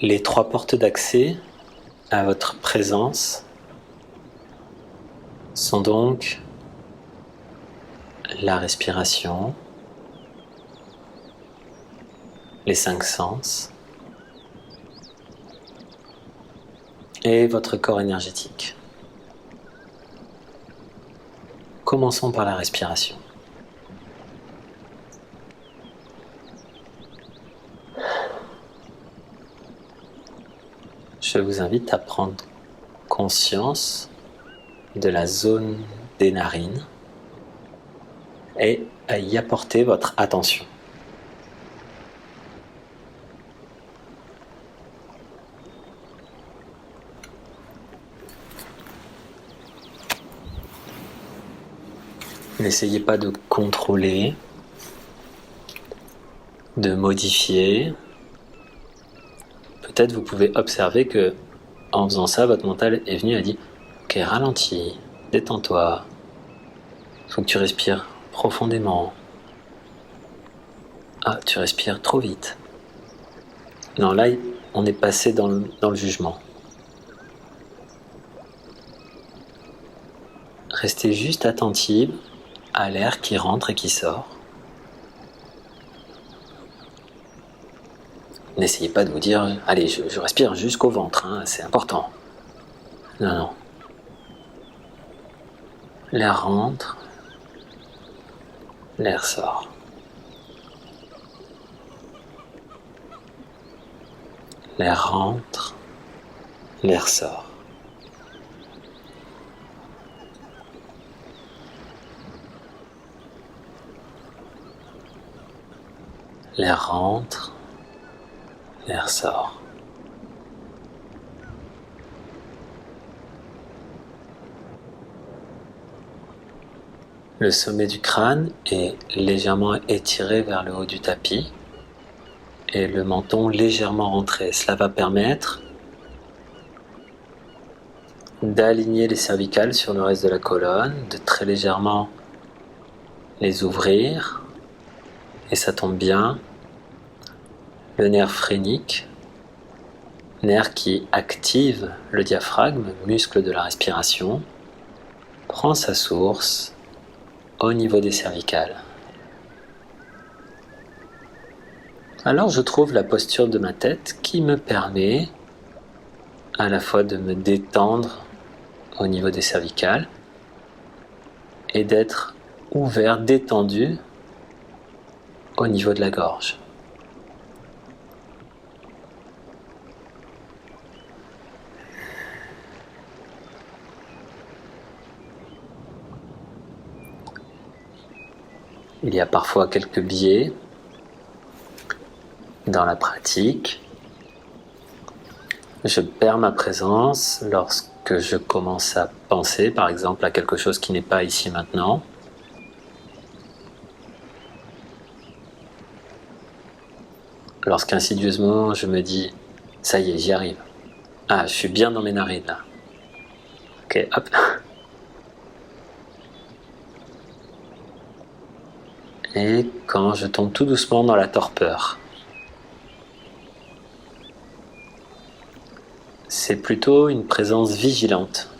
Les 3 portes d'accès à votre présence sont donc la respiration, les 5 sens et votre corps énergétique. Commençons par la respiration. Je vous invite à prendre conscience de la zone des narines et à y apporter votre attention. N'essayez pas de contrôler, de modifier. Peut-être vous pouvez observer que en faisant ça, votre mental est venu et a dit « Ok, ralentis, détends-toi, il faut que tu respires profondément. Ah, tu respires trop vite. » Non, là, on est passé dans le jugement. Restez juste attentive à l'air qui rentre et qui sort. N'essayez pas de vous dire « Allez, je respire jusqu'au ventre, hein, c'est important. » Non, non. L'air rentre, l'air sort. L'air rentre, l'air sort. L'air rentre, l'air sort. Le sommet du crâne est légèrement étiré vers le haut du tapis et le menton légèrement rentré. Cela va permettre d'aligner les cervicales sur le reste de la colonne, de très légèrement les ouvrir. Et ça tombe bien, le nerf phrénique, nerf qui active le diaphragme, muscle de la respiration, prend sa source au niveau des cervicales. Alors je trouve la posture de ma tête qui me permet à la fois de me détendre au niveau des cervicales et d'être ouvert, détendu au niveau de la gorge. Il y a parfois quelques biais dans la pratique. Je perds ma présence lorsque je commence à penser, par exemple, à quelque chose qui n'est pas ici maintenant. Lorsqu'insidieusement je me dis « ça y est, j'y arrive ». Ah, je suis bien dans mes narines là. Ok, hop. Et quand je tombe tout doucement dans la torpeur. C'est plutôt une présence vigilante.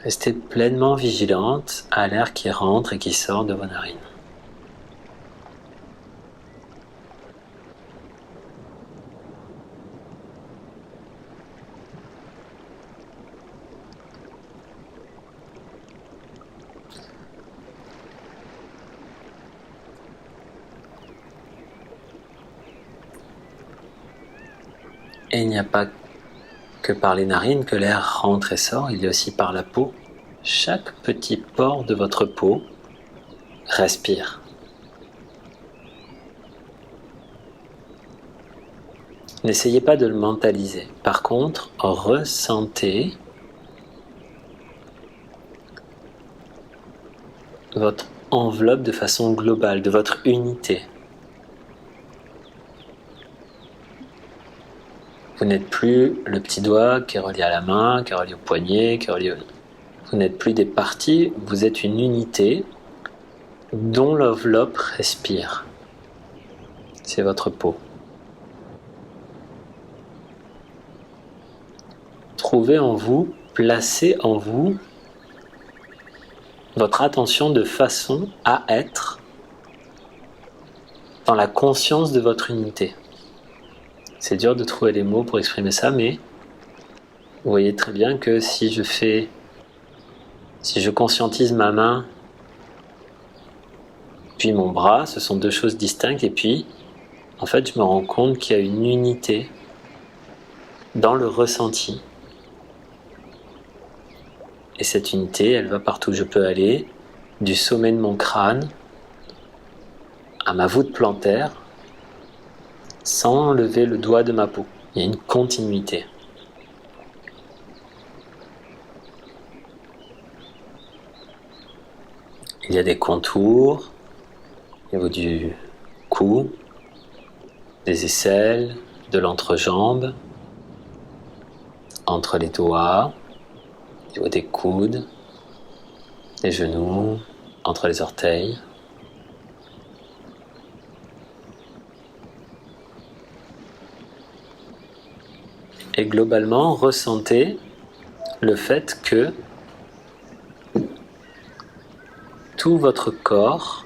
Restez pleinement vigilante à l'air qui rentre et qui sort de vos narines. Et il n'y a pas que par les narines que l'air rentre et sort, il y a aussi par la peau. Chaque petit pore de votre peau respire. N'essayez pas de le mentaliser. Par contre, ressentez votre enveloppe de façon globale, de votre unité. Vous n'êtes plus le petit doigt qui est relié à la main, qui est relié au poignet, qui est relié au... Vous n'êtes plus des parties, vous êtes une unité dont l'enveloppe respire. C'est votre peau. Trouvez en vous, placez en vous votre attention de façon à être dans la conscience de votre unité. C'est dur de trouver les mots pour exprimer ça, mais vous voyez très bien que si je conscientise ma main, puis mon bras, ce sont deux choses distinctes, et puis, en fait, je me rends compte qu'il y a une unité dans le ressenti. Et cette unité, elle va partout où je peux aller, du sommet de mon crâne à ma voûte plantaire, sans lever le doigt de ma peau. Il y a une continuité. Il y a des contours au niveau du cou, des aisselles, de l'entrejambe, entre les doigts, au niveau des coudes, des genoux, entre les orteils. Et globalement, ressentez le fait que tout votre corps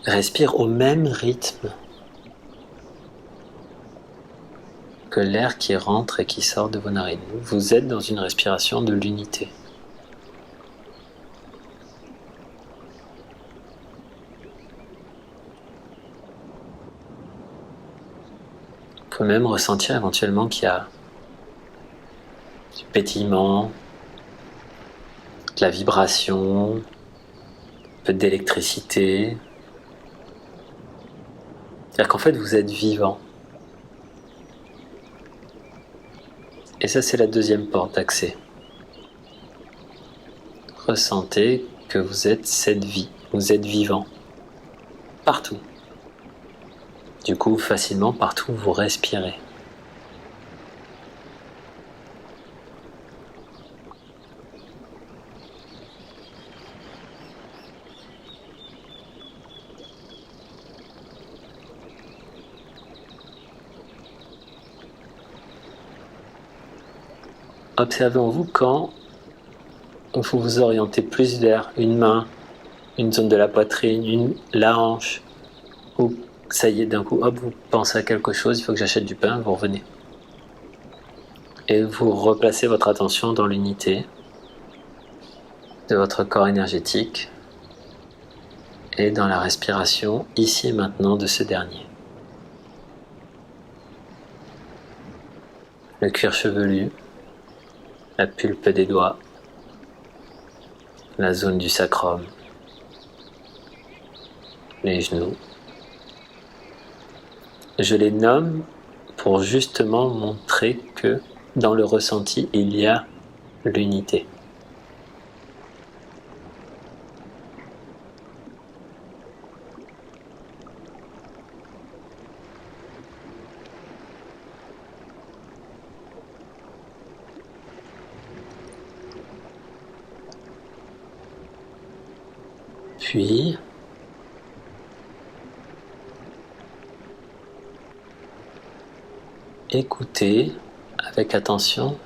respire au même rythme que l'air qui rentre et qui sort de vos narines. Vous êtes dans une respiration de l'unité. Vous pouvez même ressentir éventuellement qu'il y a du pétillement, de la vibration, un peu d'électricité. C'est-à-dire qu'en fait, vous êtes vivant. Et ça, c'est la deuxième porte d'accès. Ressentez que vous êtes cette vie, vous êtes vivant, partout. Du coup, facilement, partout où vous respirez. Observez en vous quand vous vous orientez plus vers une main, une zone de la poitrine, la hanche, ou ça y est, d'un coup, hop, vous pensez à quelque chose, il faut que j'achète du pain, vous revenez. Et vous replacez votre attention dans l'unité de votre corps énergétique et dans la respiration, ici et maintenant, de ce dernier. Le cuir chevelu, la pulpe des doigts, la zone du sacrum, les genoux. Je les nomme pour justement montrer que dans le ressenti, il y a l'unité. Puis, écoutez avec attention. Vous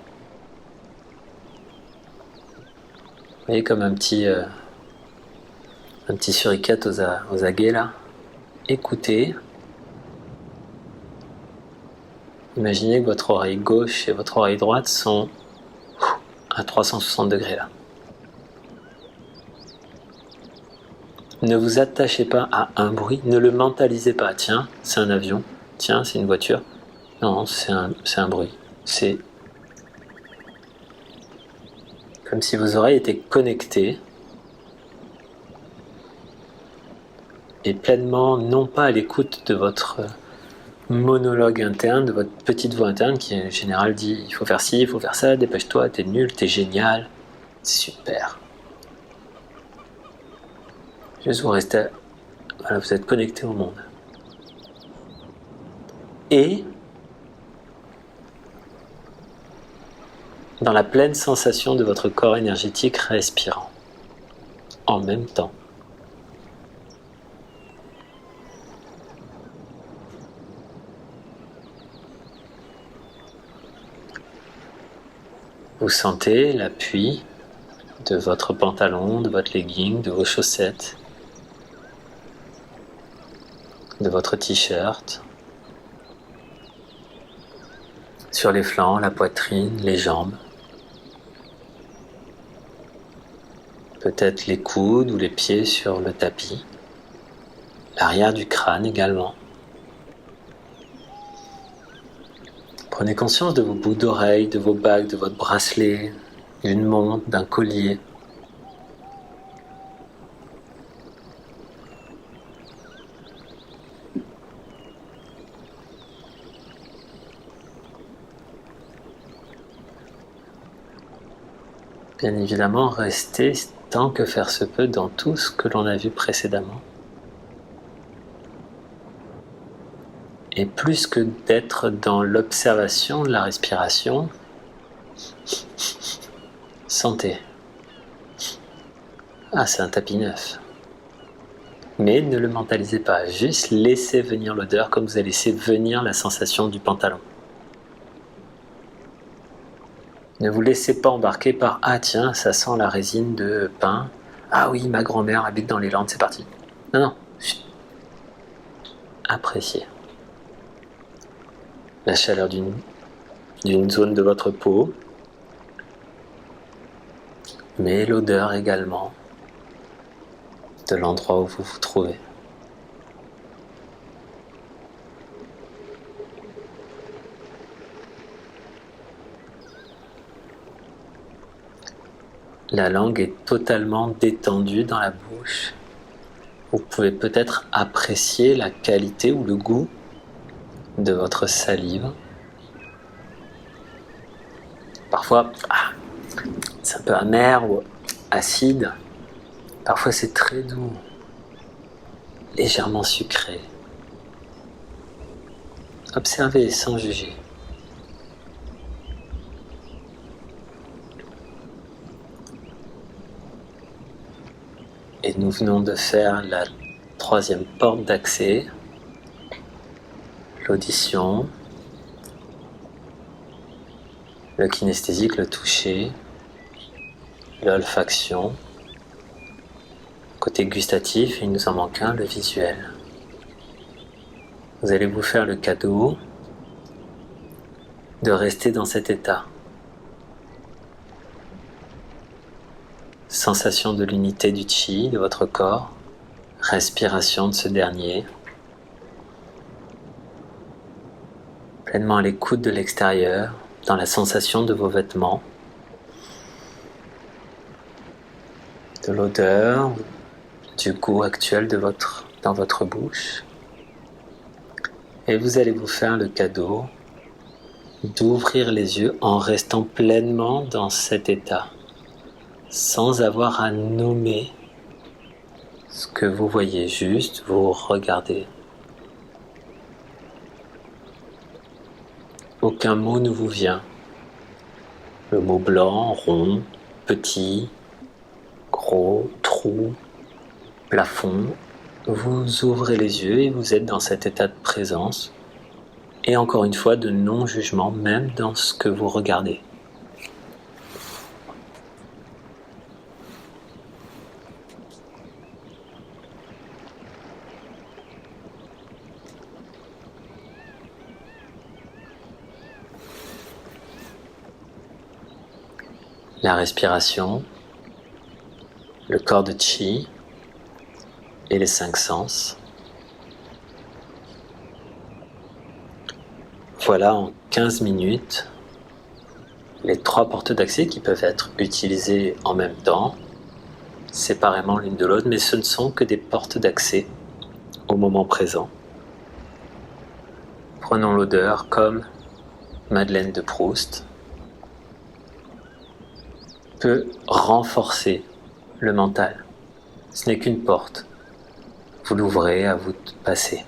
voyez comme un petit suricate aux aguets là. Écoutez. Imaginez que votre oreille gauche et votre oreille droite sont à 360 degrés là. Ne vous attachez pas à un bruit, ne le mentalisez pas. Tiens, c'est un avion. Tiens, c'est une voiture. Non, c'est un bruit. C'est comme si vos oreilles étaient connectées et pleinement, non pas à l'écoute de votre monologue interne, de votre petite voix interne qui en général dit il faut faire ci, il faut faire ça, dépêche-toi, t'es nul, t'es génial, c'est super. Juste vous restez, voilà, vous êtes connecté au monde. Et dans la pleine sensation de votre corps énergétique respirant en même temps. Vous sentez l'appui de votre pantalon, de votre legging, de vos chaussettes, de votre t-shirt, sur les flancs, la poitrine, les jambes, peut-être les coudes ou les pieds sur le tapis, l'arrière du crâne également. Prenez conscience de vos boucles d'oreilles, de vos bagues, de votre bracelet, d'une montre, d'un collier. Bien évidemment, restez tant que faire se peut dans tout ce que l'on a vu précédemment. Et plus que d'être dans l'observation de la respiration, sentez. Ah, c'est un tapis neuf. Mais ne le mentalisez pas, juste laissez venir l'odeur comme vous avez laissé venir la sensation du pantalon. Ne vous laissez pas embarquer par « Ah tiens, ça sent la résine de pin. Ah oui, ma grand-mère habite dans les Landes, c'est parti. » Non, non. Chut. Appréciez la chaleur d'une zone de votre peau, mais l'odeur également de l'endroit où vous vous trouvez. La langue est totalement détendue dans la bouche. Vous pouvez peut-être apprécier la qualité ou le goût de votre salive. Parfois, c'est un peu amer ou acide. Parfois, c'est très doux, légèrement sucré. Observez sans juger. Et nous venons de faire la troisième porte d'accès, l'audition, le kinesthésique, le toucher, l'olfaction. Côté gustatif, il nous en manque un, le visuel. Vous allez vous faire le cadeau de rester dans cet état. Sensation de l'unité du chi de votre corps, respiration de ce dernier, pleinement à l'écoute de l'extérieur, dans la sensation de vos vêtements, de l'odeur, du goût actuel dans votre bouche. Et vous allez vous faire le cadeau d'ouvrir les yeux en restant pleinement dans cet état, sans avoir à nommer ce que vous voyez, juste vous regardez. Aucun mot ne vous vient. Le mot blanc, rond, petit, gros, trou, plafond. Vous ouvrez les yeux et vous êtes dans cet état de présence. Et encore une fois, de non-jugement, même dans ce que vous regardez. La respiration, le corps de chi et les 5 sens. Voilà en 15 minutes les 3 portes d'accès qui peuvent être utilisées en même temps, séparément l'une de l'autre, mais ce ne sont que des portes d'accès au moment présent. Prenons l'odeur comme Madeleine de Proust peut renforcer le mental. Ce n'est qu'une porte. Vous l'ouvrez, à vous de passer.